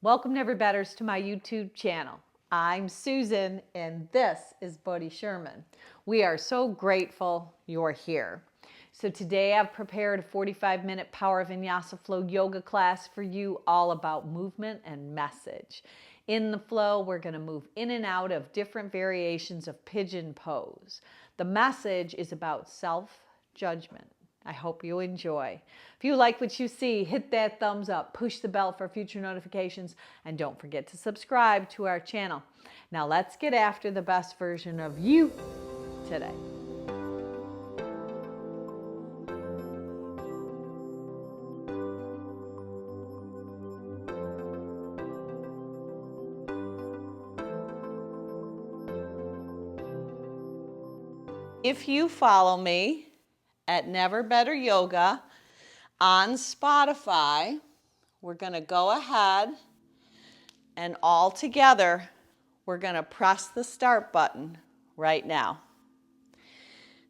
Welcome Never Betters to my YouTube channel. I'm Susan and this is Buddy Sherman. We are so grateful you're here. So today I've prepared a 45-minute Power Vinyasa Flow yoga class for you, all about movement and message. In the flow, we're going to move in and out of different variations of pigeon pose. The message is about self-judgment. I hope you enjoy. If you like what you see, hit that thumbs up, push the bell for future notifications, and don't forget to subscribe to our channel. Now let's get after the best version of you today. If you follow me at Never Better Yoga on Spotify, we're going to go ahead and all together we're going to press the start button right now.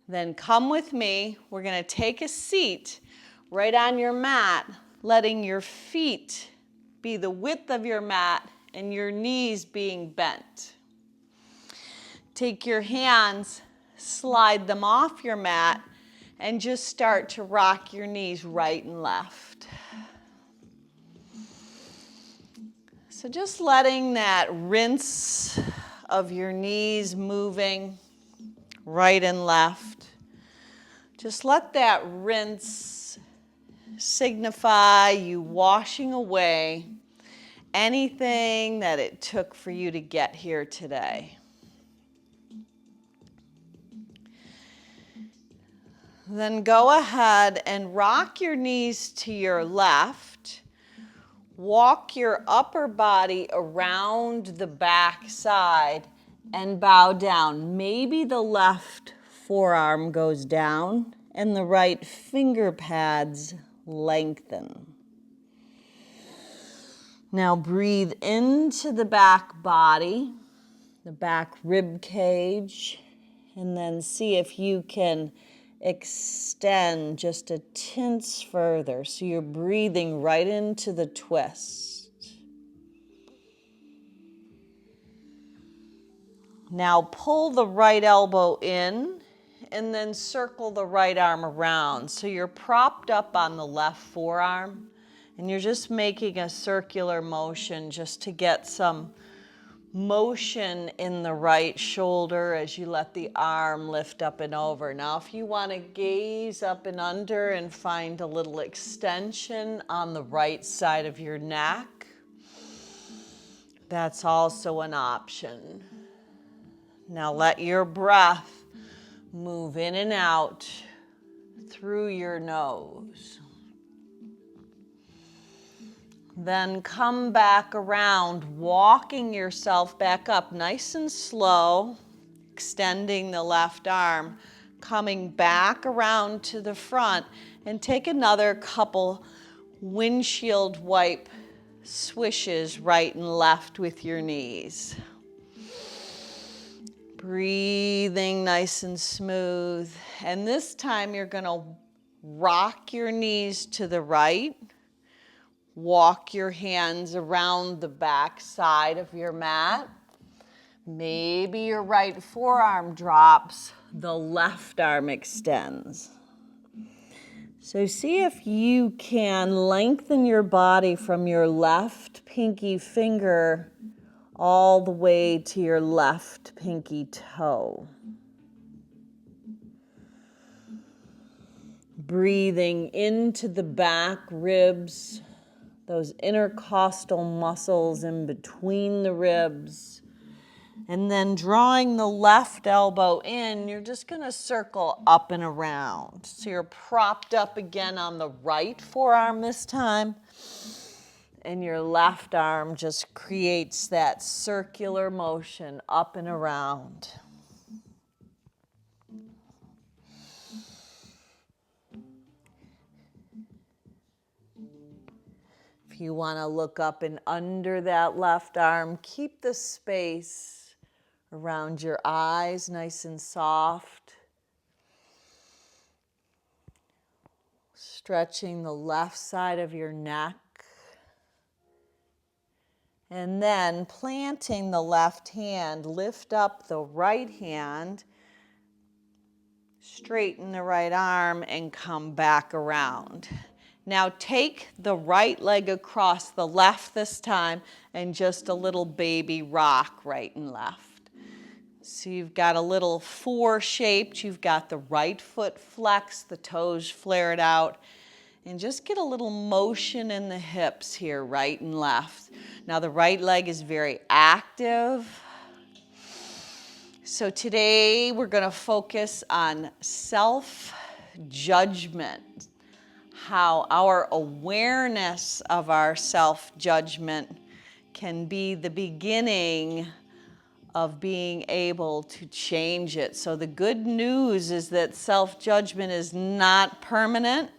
Then come with me. We're going to take a seat right on your mat, letting your feet be the width of your mat and your knees being bent. Take your hands, slide them off your mat, and just start to rock your knees right and left. So just letting that rinse of your knees moving right and left. Just let that rinse signify you washing away anything that it took for you to get here today. Then go ahead and rock your knees to your left. Walk your upper body around the back side and bow down. Maybe the left forearm goes down and the right finger pads lengthen. Now breathe into the back body, the back rib cage, and then see if you can extend just a tint further. So you're breathing right into the twist. Now pull the right elbow in and then circle the right arm around. So you're propped up on the left forearm and you're just making a circular motion just to get some motion in the right shoulder as you let the arm lift up and over. Now, if you want to gaze up and under and find a little extension on the right side of your neck, that's also an option. Now, let your breath move in and out through your nose. Then come back around, walking yourself back up nice and slow, extending the left arm, coming back around to the front, and take another couple windshield wipe swishes right and left with your knees. Breathing nice and smooth. And this time you're going to rock your knees to the right. Walk your hands around the back side of your mat. Maybe your right forearm drops, the left arm extends. So see if you can lengthen your body from your left pinky finger all the way to your left pinky toe. Breathing into the back ribs, those intercostal muscles in between the ribs. And then drawing the left elbow in, you're just going to circle up and around. So you're propped up again on the right forearm this time. And your left arm just creates that circular motion up and around. If you want to look up and under that left arm, keep the space around your eyes nice and soft. Stretching the left side of your neck. And then planting the left hand, lift up the right hand, straighten the right arm, and come back around. Now take the right leg across the left this time and just a little baby rock right and left. So you've got a little four shaped, you've got the right foot flexed, the toes flared out, and just get a little motion in the hips here, right and left. Now the right leg is very active. So today we're going to focus on self-judgment, how our awareness of our self-judgment can be the beginning of being able to change it. So the good news is that self-judgment is not permanent,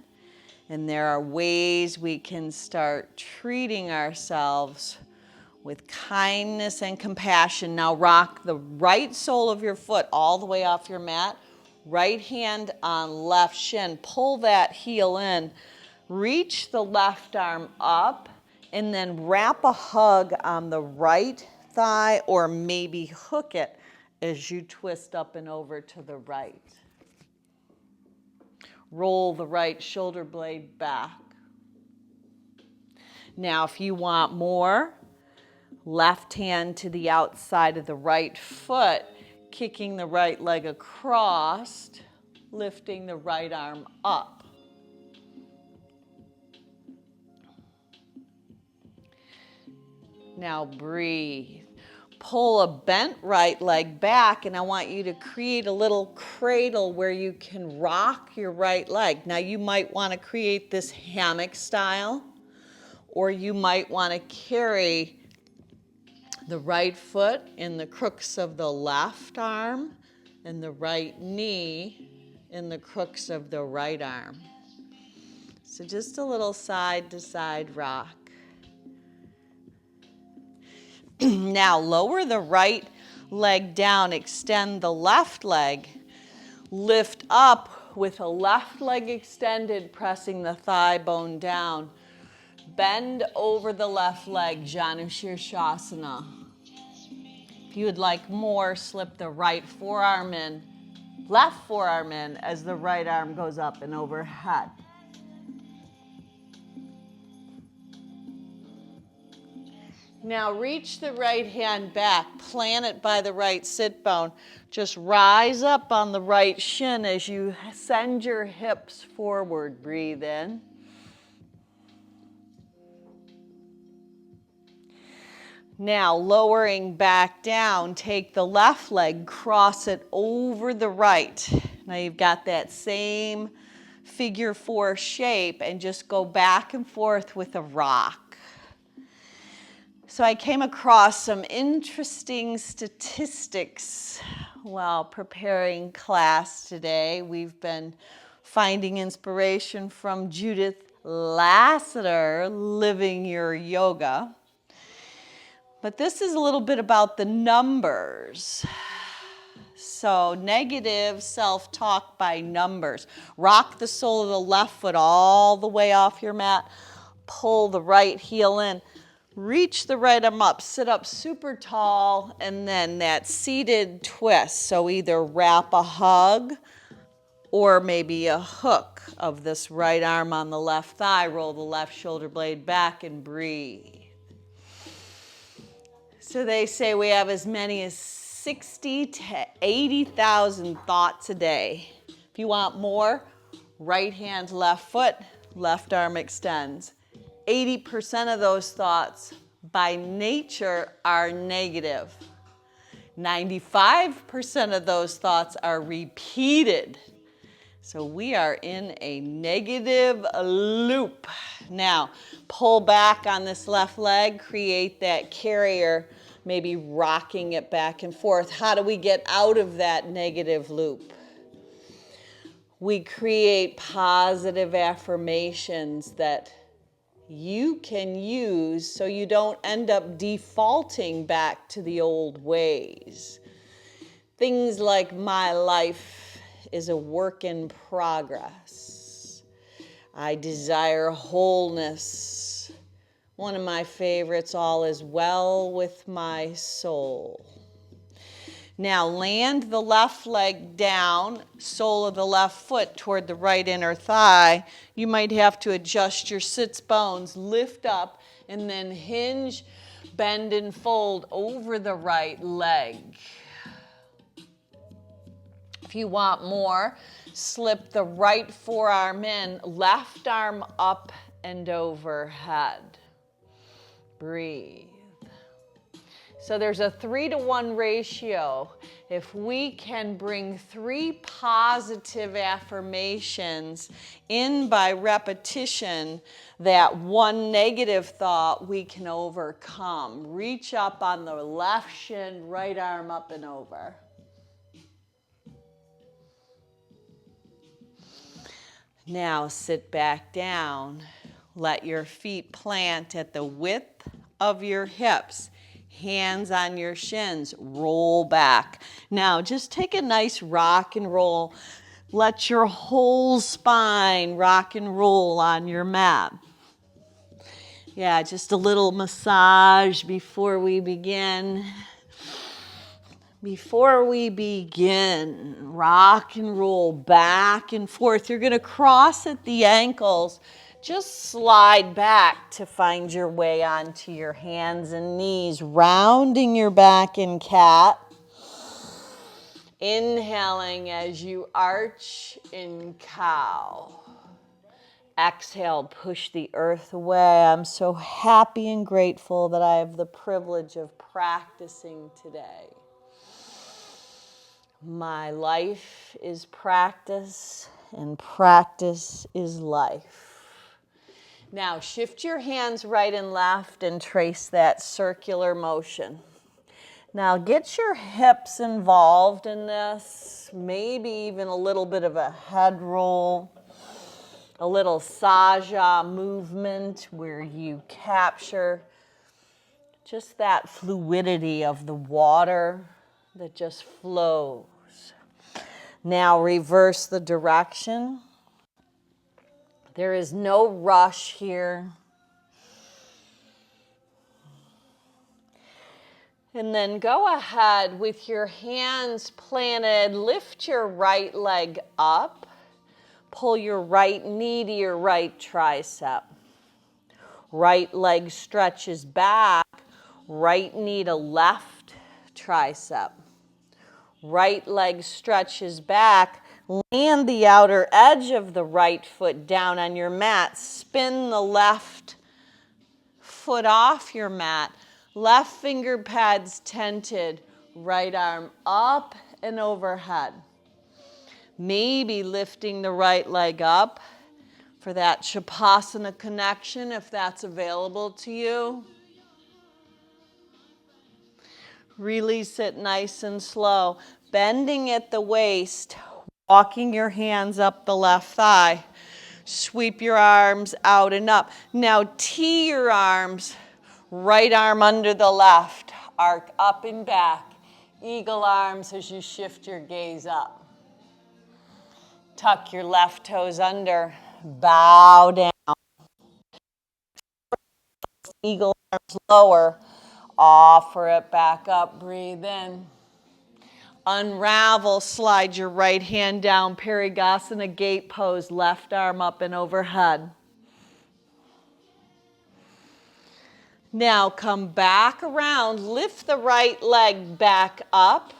and there are ways we can start treating ourselves with kindness and compassion. Now rock the right sole of your foot all the way off your mat. Right hand on left shin. Pull that heel in. Reach the left arm up and then wrap a hug on the right thigh, or maybe hook it as you twist up and over to the right. Roll the right shoulder blade back. Now if you want more, left hand to the outside of the right foot, kicking the right leg across, lifting the right arm up. Now breathe. Pull a bent right leg back, and I want you to create a little cradle where you can rock your right leg. Now you might want to create this hammock style, or you might want to carry the right foot in the crooks of the left arm and the right knee in the crooks of the right arm. So just a little side to side rock. Now lower the right leg down, extend the left leg, lift up with a left leg extended, pressing the thigh bone down. Bend over the left leg, Janu Shirshasana. If you would like more, slip the right forearm in, left forearm in as the right arm goes up and overhead. Now reach the right hand back, plant it by the right sit bone. Just rise up on the right shin as you send your hips forward. Breathe in. Now lowering back down, take the left leg, cross it over the right. Now you've got that same figure four shape, and just go back and forth with a rock. So I came across some interesting statistics while preparing class today. We've been finding inspiration from Judith Lasater, Living Your Yoga. But this is a little bit about the numbers. So negative self-talk by numbers. Rock the sole of the left foot all the way off your mat. Pull the right heel in. Reach the right arm up, sit up super tall, and then that seated twist. So either wrap a hug or maybe a hook of this right arm on the left thigh. Roll the left shoulder blade back and breathe. So they say we have as many as 60 to 80,000 thoughts a day. If you want more, right hand, left foot, left arm extends. 80% of those thoughts by nature are negative. 95% of those thoughts are repeated. So we are in a negative loop. Now, pull back on this left leg, create that carrier, maybe rocking it back and forth. How do we get out of that negative loop? We create positive affirmations that you can use so you don't end up defaulting back to the old ways. Things like, my life is a work in progress. I desire wholeness. One of my favorites, all is well with my soul. Now land the left leg down, sole of the left foot toward the right inner thigh. You might have to adjust your sits bones, lift up, and then hinge, bend and fold over the right leg. If you want more, slip the right forearm in, left arm up and overhead. Breathe. So there's a 3-to-1 ratio. If we can bring 3 positive affirmations in by repetition, that one negative thought we can overcome. Reach up on the left shin, right arm up and over. Now sit back down. Let your feet plant at the width of your hips. Hands on your shins, roll back. Now just take a nice rock and roll. Let your whole spine rock and roll on your mat. Yeah, just a little massage before we begin. Before we begin, rock and roll back and forth. You're going to cross at the ankles. Just slide back to find your way onto your hands and knees, rounding your back in cat. Inhaling as you arch in cow. Exhale, push the earth away. I'm so happy and grateful that I have the privilege of practicing today. My life is practice, and practice is life. Now, shift your hands right and left and trace that circular motion. Now, get your hips involved in this, maybe even a little bit of a head roll, a little saja movement where you capture just that fluidity of the water that just flows. Now reverse the direction. There is no rush here. And then go ahead with your hands planted. Lift your right leg up. Pull your right knee to your right tricep. Right leg stretches back. Right knee to left tricep. Right leg stretches back. Land the outer edge of the right foot down on your mat. Spin the left foot off your mat. Left finger pads tented. Right arm up and overhead. Maybe lifting the right leg up for that Shavasana connection if that's available to you. Release it nice and slow. Bending at the waist, walking your hands up the left thigh. Sweep your arms out and up. Now tee your arms, right arm under the left. Arc up and back. Eagle arms as you shift your gaze up. Tuck your left toes under. Bow down. Eagle arms lower. Offer it back up. Breathe in. Unravel, slide your right hand down, Parigasana gate pose, left arm up and overhead. Now come back around, lift the right leg back up,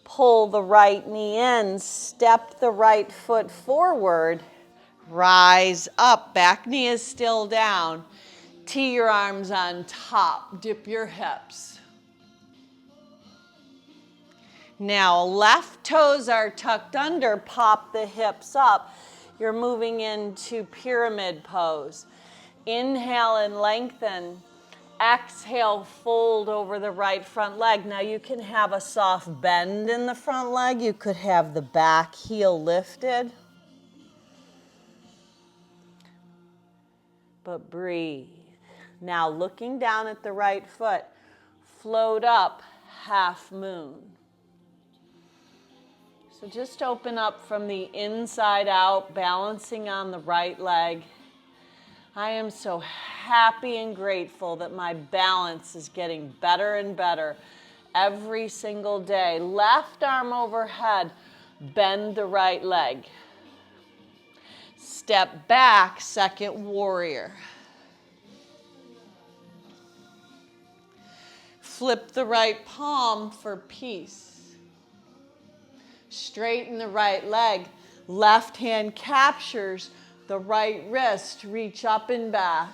pull the right knee in, step the right foot forward, rise up, back knee is still down, tee your arms on top, dip your hips. Now, left toes are tucked under, pop the hips up. You're moving into pyramid pose. Inhale and lengthen. Exhale, fold over the right front leg. Now, you can have a soft bend in the front leg. You could have the back heel lifted. But breathe. Now, looking down at the right foot, float up, half moon. So just open up from the inside out, balancing on the right leg. I am so happy and grateful that my balance is getting better and better every single day. Left arm overhead, bend the right leg. Step back, second warrior. Flip the right palm for peace. Straighten the right leg. Left hand captures the right wrist. Reach up and back.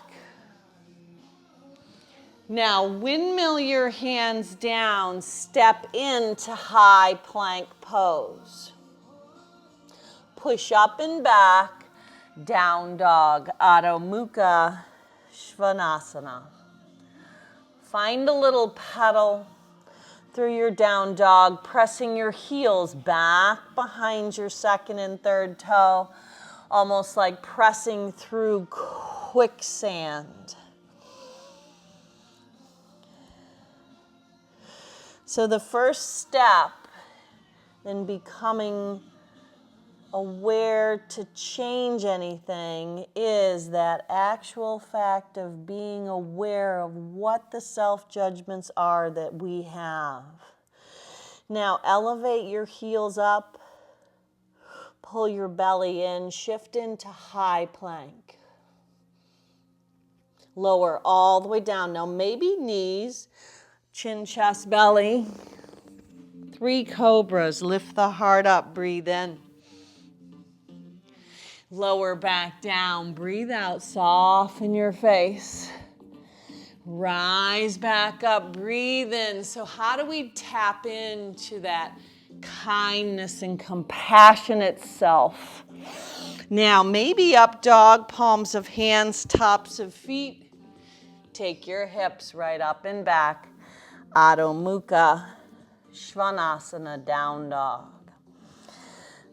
Now windmill your hands down. Step into high plank pose. Push up and back. Down dog. Adho Mukha Svanasana. Find a little pedal through your down dog, pressing your heels back behind your second and third toe, almost like pressing through quicksand. So the first step in becoming aware to change anything is that actual fact of being aware of what the self-judgments are that we have. Now elevate your heels up, pull your belly in, shift into high plank. Lower all the way down. Now maybe knees, chin, chest, belly. 3 cobras, lift the heart up, breathe in. Lower back down, breathe out, soften your face. Rise back up, breathe in. So how do we tap into that kindness and compassionate self? Now, maybe up dog, palms of hands, tops of feet. Take your hips right up and back. Adho Mukha Svanasana, down dog.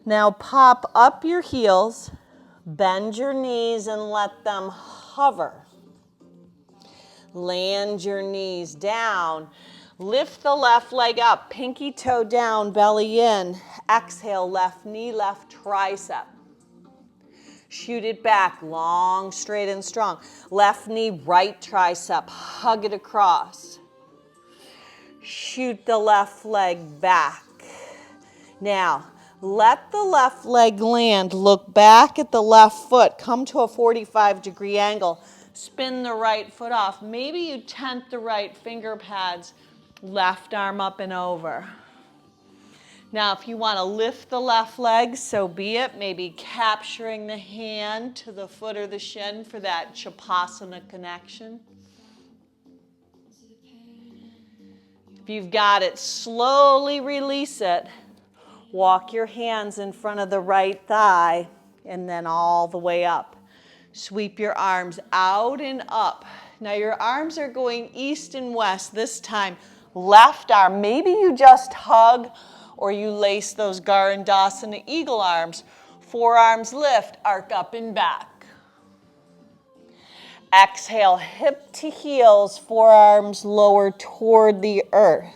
Now pop up your heels. Bend your knees and let them hover. Land your knees down. Lift the left leg up, pinky toe down, belly in. Exhale, left knee, left tricep. Shoot it back, long, straight, and strong. Left knee, right tricep, hug it across. Shoot the left leg back. Now, let the left leg land. Look back at the left foot. Come to a 45-degree angle. Spin the right foot off. Maybe you tent the right finger pads. Left arm up and over. Now, if you want to lift the left leg, so be it. Maybe capturing the hand to the foot or the shin for that Chapasana connection. If you've got it, slowly release it. Walk your hands in front of the right thigh and then all the way up. Sweep your arms out and up. Now your arms are going east and west this time. Left arm, maybe you just hug or you lace those Garandasana eagle arms. Forearms lift, arc up and back. Exhale, hip to heels, forearms lower toward the earth.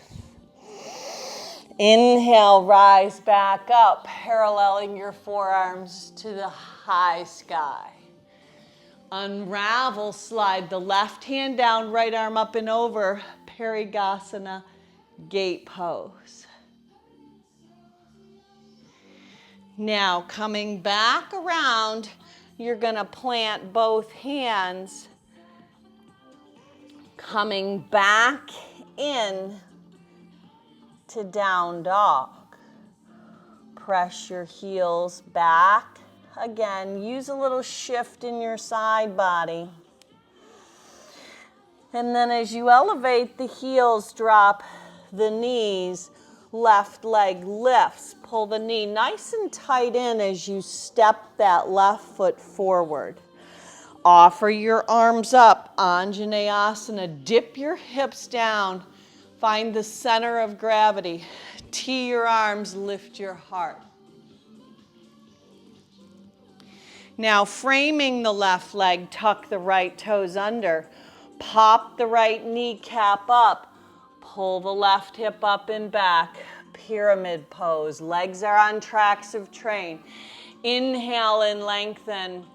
Inhale, rise back up, paralleling your forearms to the high sky. Unravel, slide the left hand down, right arm up and over, Parigasana, gate pose. Now, coming back around, you're going to plant both hands, coming back in to down dog. Press your heels back. Again, use a little shift in your side body. And then as you elevate the heels, drop the knees, left leg lifts. Pull the knee nice and tight in as you step that left foot forward. Offer your arms up, Anjaneyasana. Dip your hips down. Find the center of gravity. Tee your arms, lift your heart. Now framing the left leg, tuck the right toes under. Pop the right kneecap up. Pull the left hip up and back. Pyramid pose. Legs are on tracks of train. Inhale and lengthen.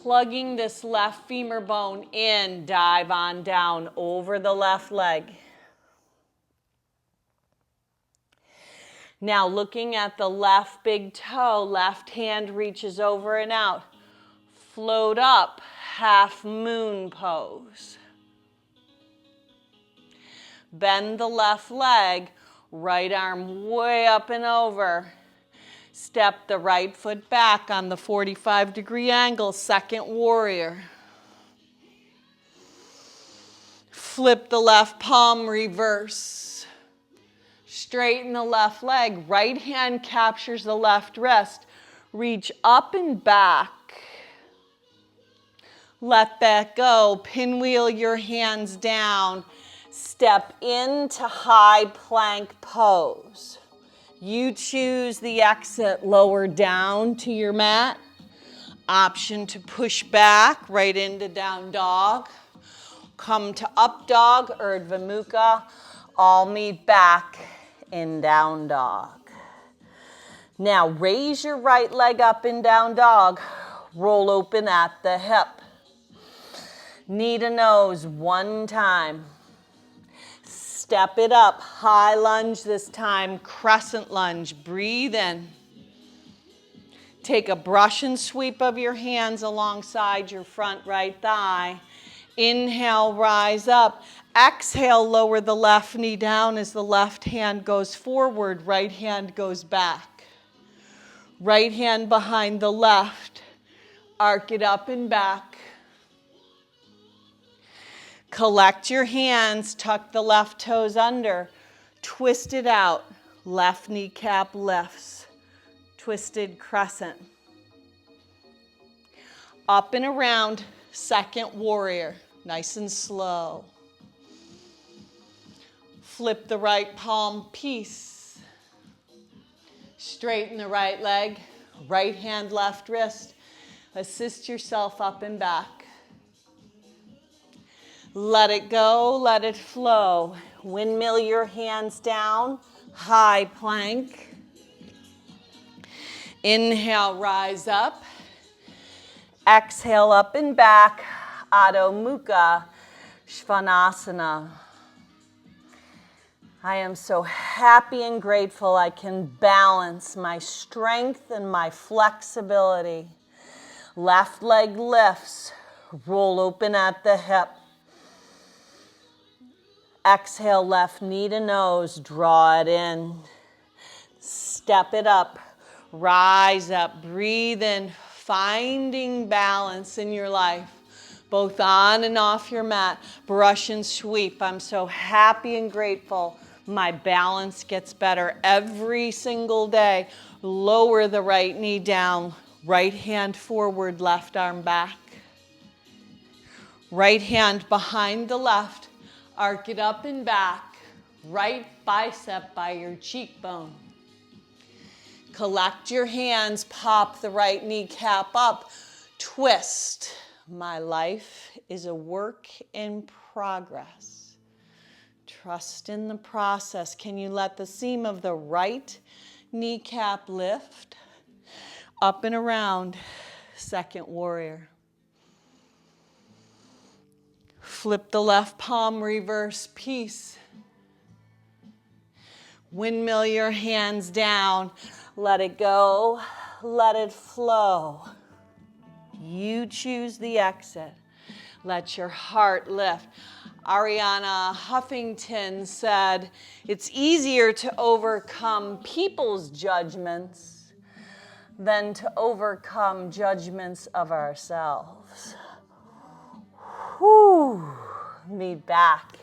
Plugging this left femur bone in, dive on down over the left leg. Now looking at the left big toe, left hand reaches over and out. Float up, half moon pose. Bend the left leg, right arm way up and over. Step the right foot back on the 45-degree angle, second warrior. Flip the left palm, reverse. Straighten the left leg, right hand captures the left wrist. Reach up and back. Let that go. Pinwheel your hands down. Step into high plank pose. You choose the exit, lower down to your mat. Option to push back right into down dog. Come to up dog, Urdhva Mukha. All meet back in down dog. Now raise your right leg up in down dog. Roll open at the hip. Knee to nose one time. Step it up, high lunge this time, crescent lunge. Breathe in. Take a brush and sweep of your hands alongside your front right thigh. Inhale, rise up. Exhale, lower the left knee down as the left hand goes forward, right hand goes back. Right hand behind the left. Arc it up and back. Collect your hands, tuck the left toes under, twist it out, left kneecap lifts, twisted crescent. Up and around, second warrior, nice and slow. Flip the right palm, peace. Straighten the right leg, right hand, left wrist. Assist yourself up and back. Let it go, let it flow. Windmill your hands down, high plank. Inhale, rise up. Exhale, up and back, Adho Mukha Svanasana. I am so happy and grateful I can balance my strength and my flexibility. Left leg lifts, roll open at the hip. Exhale, left knee to nose, draw it in. Step it up, rise up, breathe in, finding balance in your life, both on and off your mat. Brush and sweep. I'm so happy and grateful. My balance gets better every single day. Lower the right knee down, right hand forward, left arm back. Right hand behind the left. Arc it up and back, right bicep by your cheekbone. Collect your hands, pop the right kneecap up, twist. My life is a work in progress. Trust in the process. Can you let the seam of the right kneecap lift? Up and around, second warrior. Flip the left palm, reverse, peace. Windmill your hands down. Let it go, let it flow. You choose the exit. Let your heart lift. Ariana Huffington said, it's easier to overcome people's judgments than to overcome judgments of ourselves. Whew. Meet back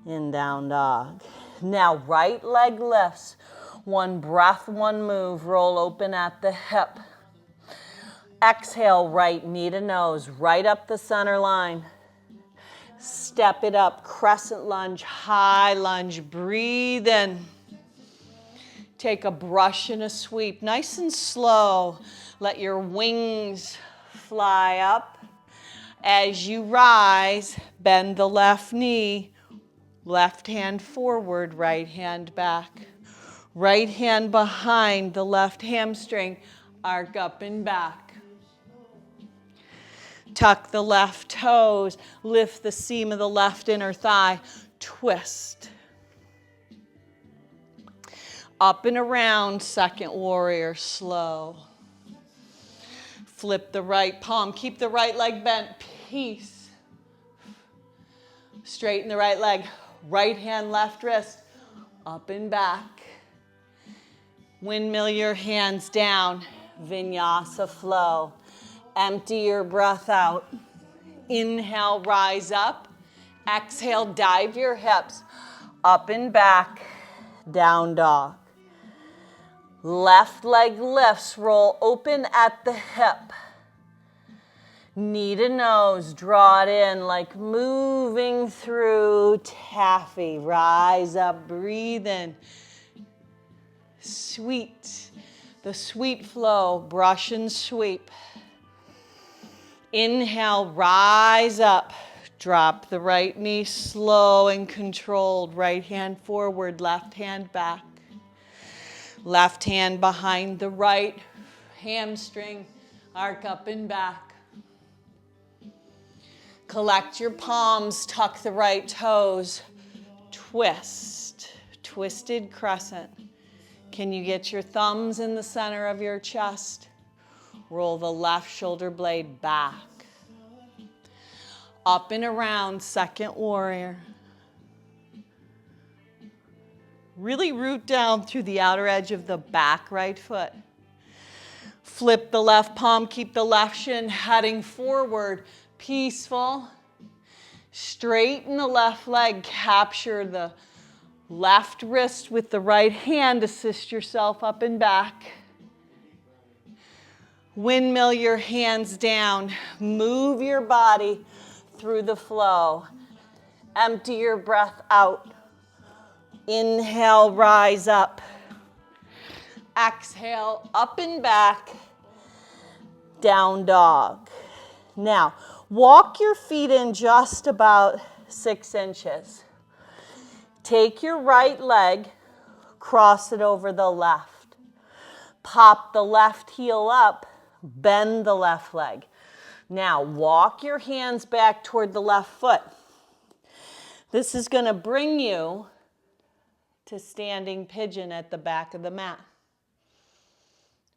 in down dog. Now right leg lifts. One breath, one move. Roll open at the hip. Exhale, right knee to nose, right up the center line. Step it up, crescent lunge, high lunge. Breathe in. Take a brush and a sweep, nice and slow. Let your wings fly up. As you rise, bend the left knee, left hand forward, right hand back. Right hand behind the left hamstring, arc up and back. Tuck the left toes. Lift the seam of the left inner thigh. Twist. Up and around, second warrior, slow. Flip the right palm. Keep the right leg bent. Peace. Straighten the right leg. Right hand, left wrist. Up and back. Windmill your hands down. Vinyasa flow. Empty your breath out. Inhale, rise up. Exhale, dive your hips. Up and back. Down dog. Left leg lifts, roll open at the hip. Knee to nose, draw it in like moving through taffy. Rise up, breathe in. Sweet, the sweet flow, brush and sweep. Inhale, rise up. Drop the right knee, slow and controlled. Right hand forward, left hand back. Left hand behind the right, hamstring, arc up and back. Collect your palms, tuck the right toes, twist, twisted crescent. Can you get your thumbs in the center of your chest? Roll the left shoulder blade back. Up and around, second warrior. Really root down through the outer edge of the back right foot. Flip the left palm, keep the left shin heading forward. Peaceful. Straighten the left leg, capture the left wrist with the right hand, assist yourself up and back. Windmill your hands down, move your body through the flow. Empty your breath out. Inhale, rise up. Exhale, up and back, down dog. Now, walk your feet in just about 6 inches. Take your right leg, cross it over the left. Pop the left heel up, bend the left leg. Now, walk your hands back toward the left foot. This is going to bring you to standing pigeon at the back of the mat.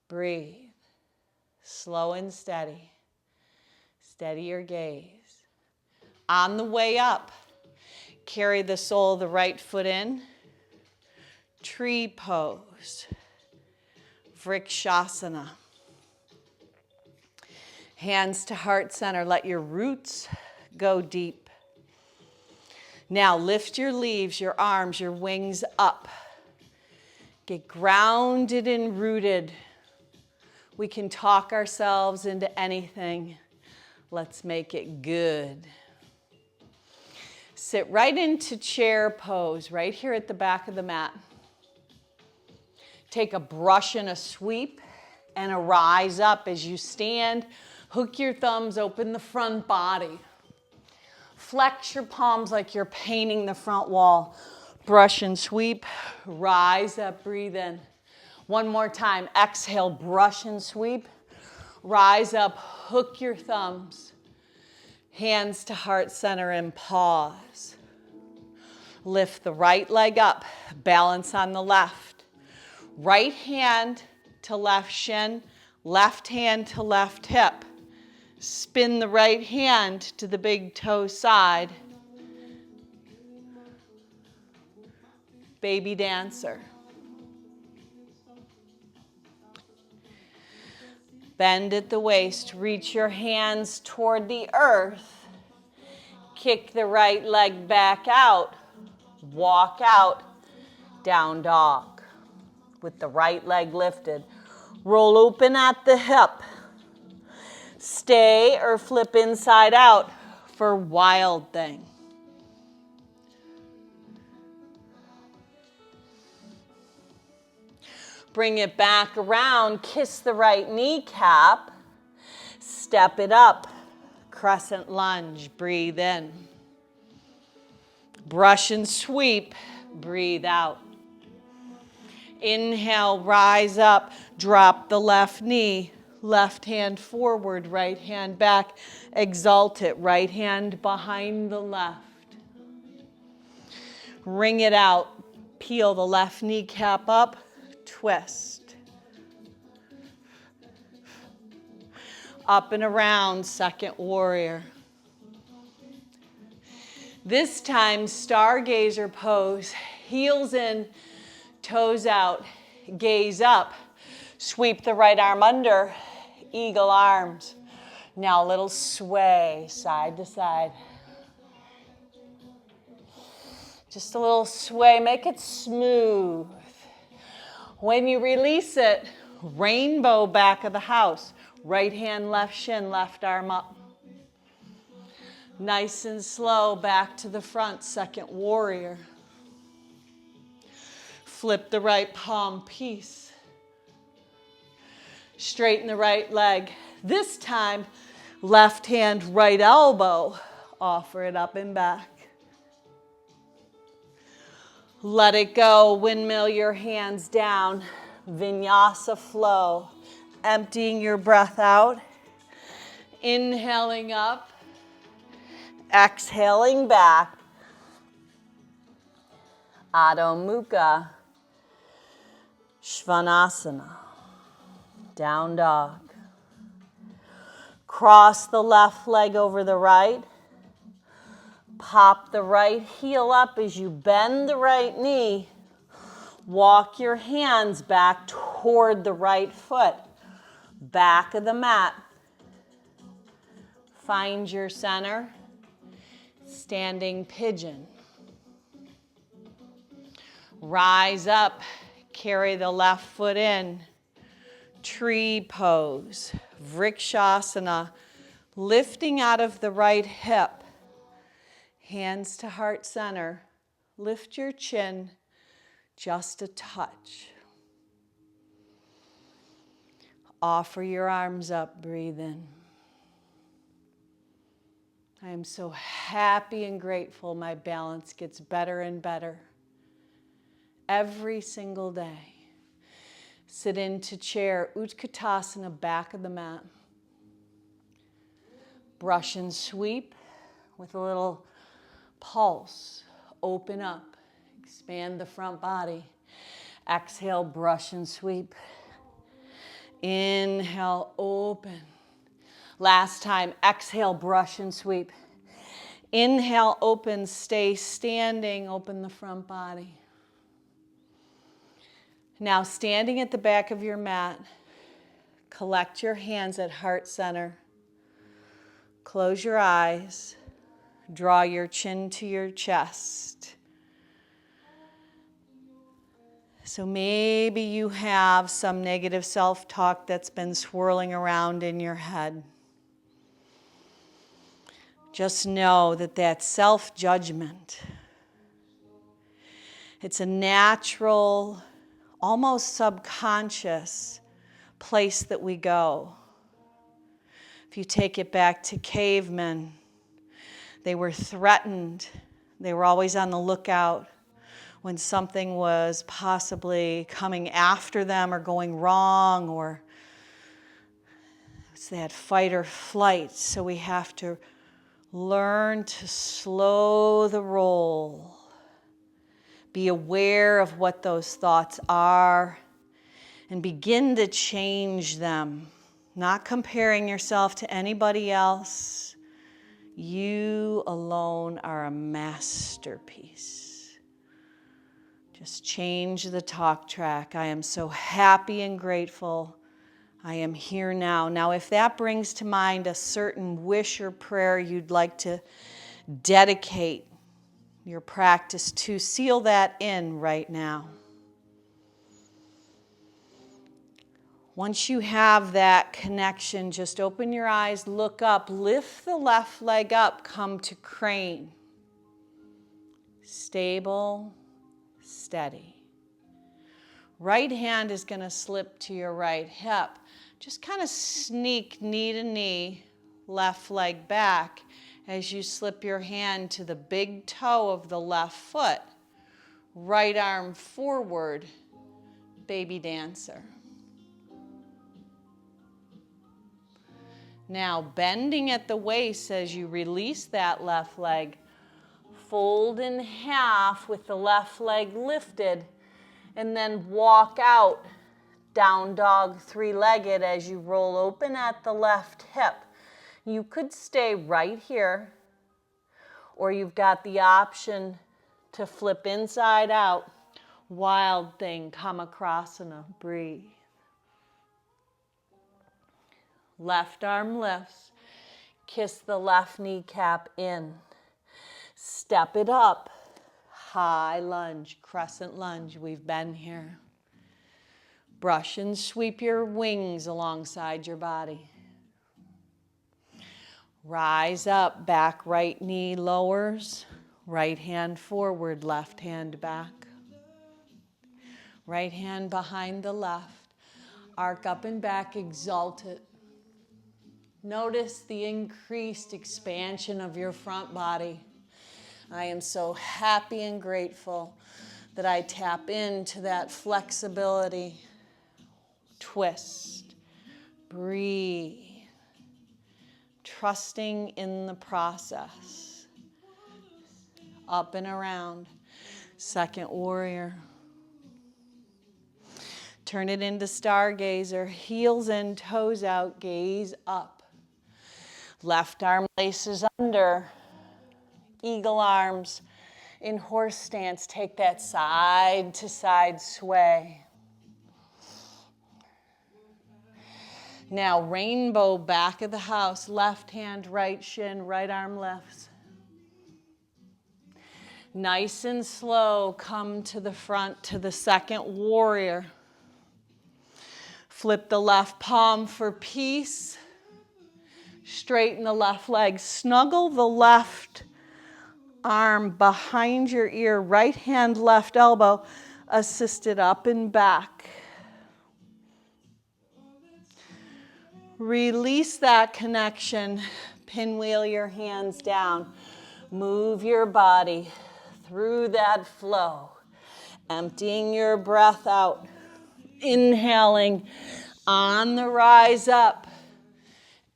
Breathe. Slow and steady. Steady your gaze. On the way up, carry the sole of the right foot in. Tree pose. Vrikshasana. Hands to heart center. Let your roots go deep. Now lift your leaves, your arms, your wings up. Get grounded and rooted. We can talk ourselves into anything. Let's make it good. Sit right into chair pose, right here at the back of the mat. Take a brush and a sweep and a rise up as you stand. Hook your thumbs, open the front body. Flex your palms like you're painting the front wall. Brush and sweep, rise up, breathe in. One more time, exhale, brush and sweep. Rise up, hook your thumbs. Hands to heart center and pause. Lift the right leg up, balance on the left. Right hand to left shin, left hand to left hip. Spin the right hand to the big toe side. Baby dancer. Bend at the waist, reach your hands toward the earth. Kick the right leg back out. Walk out, down dog. With the right leg lifted. Roll open at the hip. Stay or flip inside out for wild thing. Bring it back around, kiss the right kneecap, step it up, crescent lunge, breathe in. Brush and sweep, breathe out. Inhale, rise up, drop the left knee, Left hand forward, right hand back. Exalt it. Right hand behind the left. Wring it out. Peel the left kneecap up. Twist. Up and around, second warrior. This time, stargazer pose. Heels in, toes out, gaze up. Sweep the right arm under, eagle arms. Now a little sway, side to side. Just a little sway, make it smooth. When you release it, rainbow back of the house. Right hand, left shin, left arm up. Nice and slow, back to the front, second warrior. Flip the right palm, peace. Straighten the right leg. This time, left hand, right elbow. Offer it up and back. Let it go. Windmill your hands down. Vinyasa flow. Emptying your breath out. Inhaling up. Exhaling back. Adho Mukha. Svanasana. Down dog. Cross the left leg over the right. Pop the right heel up as you bend the right knee. Walk your hands back toward the right foot. Back of the mat. Find your center. Standing pigeon. Rise up. Carry the left foot in. Tree pose. Vrikshasana. Lifting out of the right hip. Hands to heart center. Lift your chin just a touch. Offer your arms up. Breathe in. I am so happy and grateful my balance gets better and better every single day. Sit into chair, Utkatasana, back of the mat. Brush and sweep with a little pulse. Open up, expand the front body. Exhale, brush and sweep. Inhale, open. Last time, exhale, brush and sweep. Inhale, open, stay standing, open the front body. Now standing at the back of your mat, collect your hands at heart center. Close your eyes. Draw your chin to your chest. So maybe you have some negative self-talk that's been swirling around in your head. Just know that that's self-judgment. It's a natural, almost subconscious place that we go. If you take it back to cavemen, they were threatened. They were always on the lookout when something was possibly coming after them or going wrong, or it's that fight or flight. So we have to learn to slow the roll. Be aware of what those thoughts are and begin to change them. Not comparing yourself to anybody else. You alone are a masterpiece. Just change the talk track. I am so happy and grateful. I am here now. Now, if that brings to mind a certain wish or prayer you'd like to dedicate your practice to, seal that in right now. Once you have that connection, just open your eyes, look up, lift the left leg up, come to crane. Stable, steady. Right hand is going to slip to your right hip. Just kind of sneak knee to knee, left leg back as you slip your hand to the big toe of the left foot. Right arm forward, baby dancer. Now bending at the waist as you release that left leg. Fold in half with the left leg lifted, and then walk out down dog three-legged as you roll open at the left hip. You could stay right here, or you've got the option to flip inside out. Wild thing, Kamakasana, breathe. Left arm lifts, kiss the left kneecap in. Step it up, high lunge, crescent lunge, we've been here. Brush and sweep your wings alongside your body. Rise up, back right knee lowers, right hand forward, left hand back. Right hand behind the left, arc up and back, exalt it. Notice the increased expansion of your front body. I am so happy and grateful that I tap into that flexibility. Twist, breathe, trusting in the process. Up and around, second warrior. Turn it into stargazer, heels in, toes out, gaze up. Left arm laces under, eagle arms. In horse stance, take that side to side sway. Now rainbow back of the house, left hand, right shin, right arm lifts. Nice and slow, come to the front to the second warrior. Flip the left palm for peace. Straighten the left leg. Snuggle the left arm behind your ear. Right hand, left elbow. Assisted up and back. Release that connection. Pinwheel your hands down. Move your body through that flow. Emptying your breath out. Inhaling on the rise up.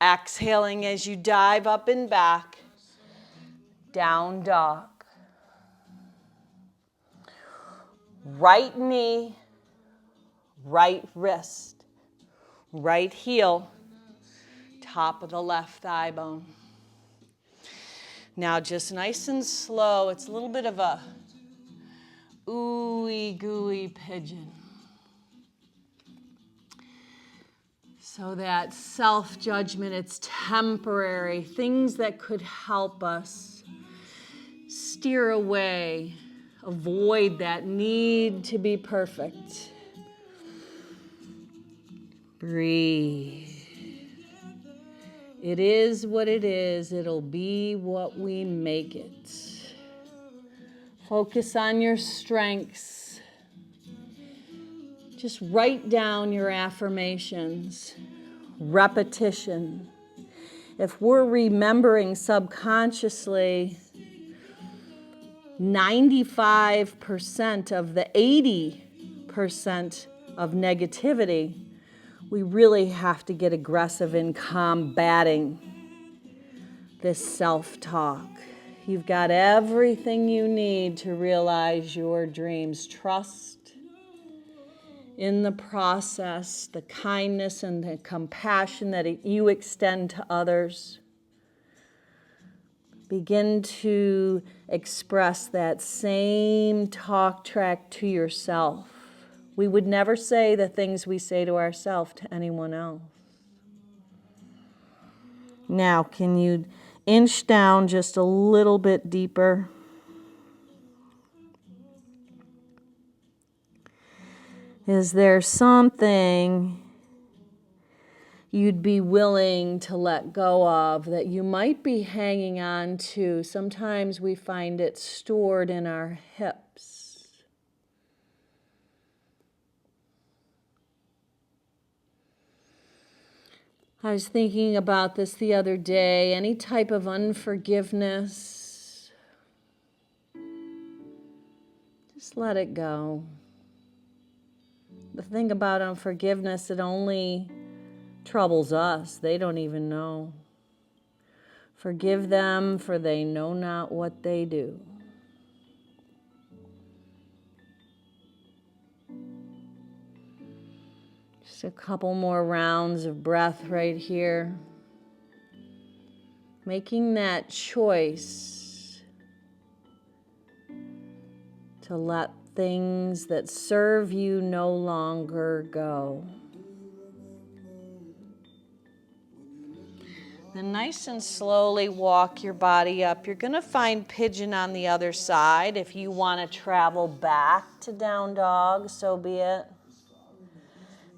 Exhaling as you dive up and back. Down dog. Right knee, right wrist, right heel, top of the left thigh bone. Now just nice and slow. It's a little bit of a ooey gooey pigeon. So that self-judgment, it's temporary. Things that could help us steer away, avoid that need to be perfect. Breathe. It is what it is. It'll be what we make it. Focus on your strengths. Just write down your affirmations. Repetition. If we're remembering subconsciously 95% of the 80% of negativity, we really have to get aggressive in combating this self-talk. You've got everything you need to realize your dreams. Trust in the process, the kindness and the compassion that you extend to others. Begin to express that same talk track to yourself. We would never say the things we say to ourselves to anyone else. Now, can you inch down just a little bit deeper? Is there something you'd be willing to let go of that you might be hanging on to? Sometimes we find it stored in our hips. I was thinking about this the other day. Any type of unforgiveness, just let it go. The thing about unforgiveness, it only Troubles us, they don't even know. Forgive them, for they know not what they do. Just a couple more rounds of breath right here. Making that choice to let things that serve you no longer go. Then nice and slowly walk your body up. You're going to find pigeon on the other side. If you want to travel back to down dog, so be it.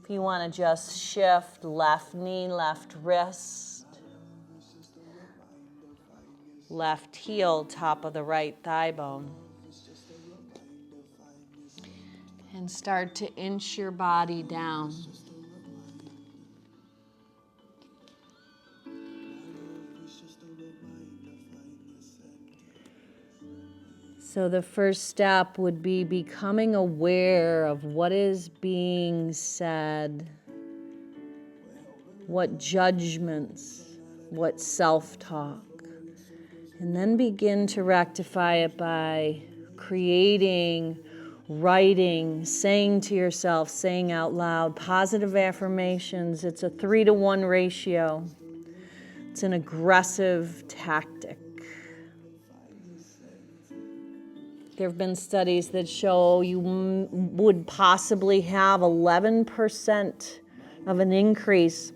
If you want to just shift left knee, left wrist, left heel, top of the right thigh bone. And start to inch your body down. So the first step would be becoming aware of what is being said, what judgments, what self-talk. And then begin to rectify it by creating, writing, saying to yourself, saying out loud, positive affirmations. It's a 3-to-1 ratio. It's an aggressive tactic. There have been studies that show you would possibly have 11% of an increase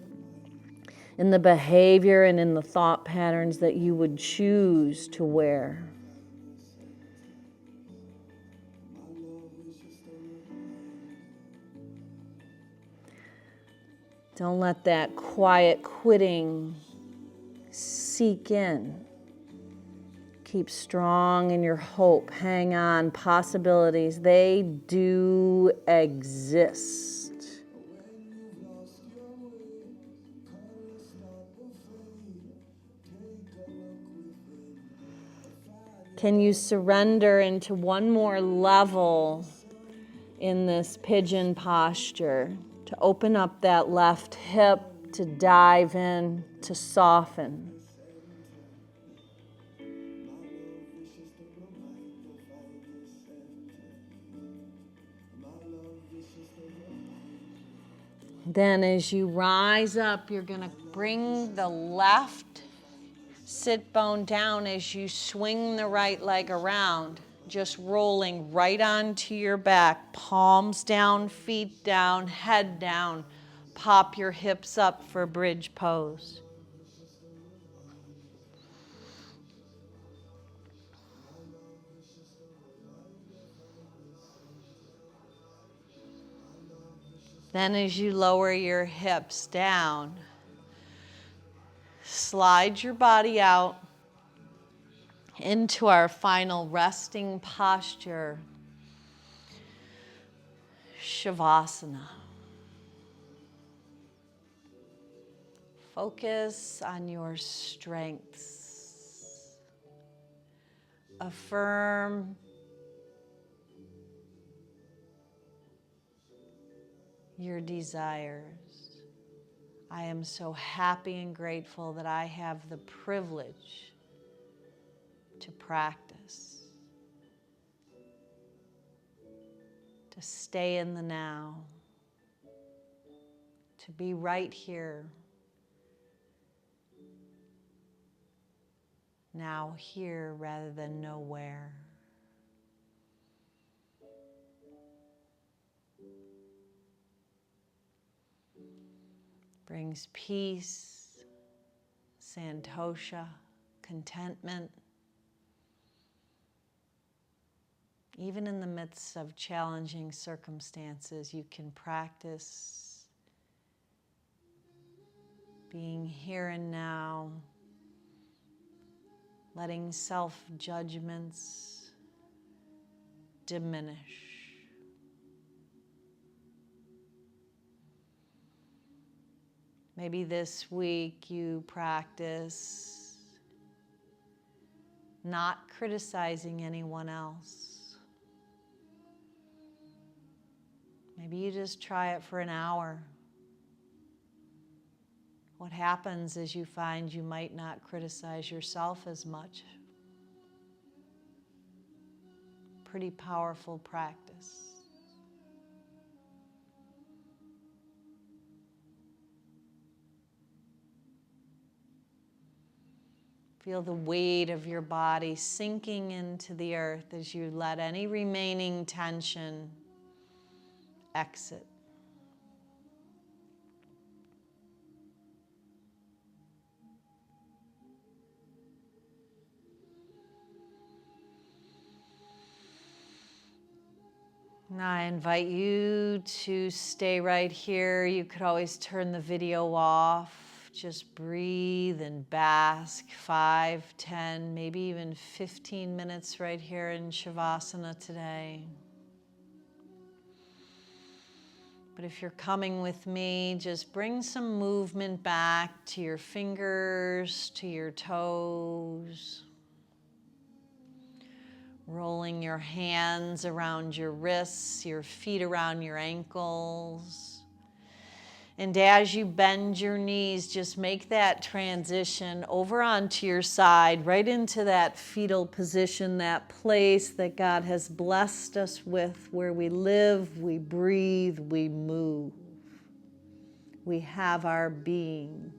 in the behavior and in the thought patterns that you would choose to wear. Don't let that quiet quitting seek in. Keep strong in your hope. Hang on. Possibilities, they do exist. Can you surrender into one more level in this pigeon posture? To open up that left hip, to dive in, to soften. Then as you rise up, you're going to bring the left sit bone down as you swing the right leg around, just rolling right onto your back, palms down, feet down, head down. Pop your hips up for bridge pose. Then as you lower your hips down, slide your body out into our final resting posture, Shavasana. Focus on your strengths. Affirm your desires. I am so happy and grateful that I have the privilege to practice, to stay in the now, to be right here, now here rather than nowhere. Brings peace, santosha, contentment. Even in the midst of challenging circumstances, you can practice being here and now, letting self-judgments diminish. Maybe this week you practice not criticizing anyone else. Maybe you just try it for an hour. what happens is you find you might not criticize yourself as much. Pretty powerful practice. Feel the weight of your body sinking into the earth as you let any remaining tension exit. Now I invite you to stay right here. You could always turn the video off. Just breathe and bask 5, 10, maybe even 15 minutes right here in Shavasana today. But if you're coming with me, just bring some movement back to your fingers, to your toes. Rolling your hands around your wrists, your feet around your ankles. And as you bend your knees, just make that transition over onto your side, right into that fetal position, that place that God has blessed us with, where we live, we breathe, we move. We have our being.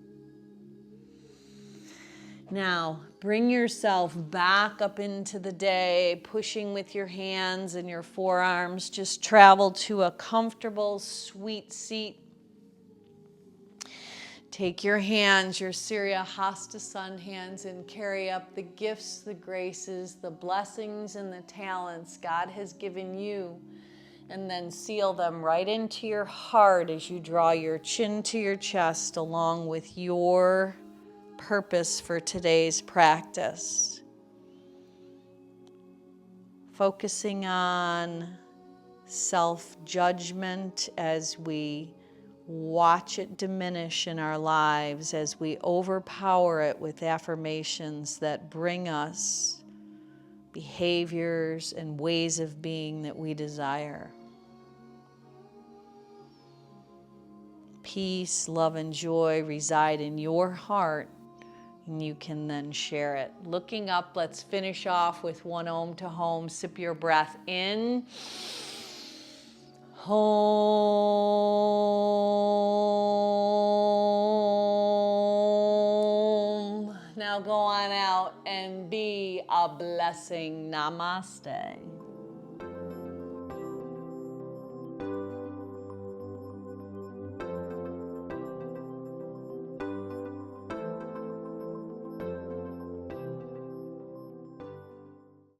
Now, bring yourself back up into the day, pushing with your hands and your forearms. Just travel to a comfortable, sweet seat. Take your hands, your Surya Hasta Sun hands, and carry up the gifts, the graces, the blessings, and the talents God has given you. And then seal them right into your heart as you draw your chin to your chest along with your purpose for today's practice. Focusing on self-judgment as we watch it diminish in our lives, as we overpower it with affirmations that bring us behaviors and ways of being that we desire. Peace, love, and joy reside in your heart, and you can then share it. Looking up, let's finish off with one Om to Home. Sip your breath in. Home. Now go on out and be a blessing. Namaste.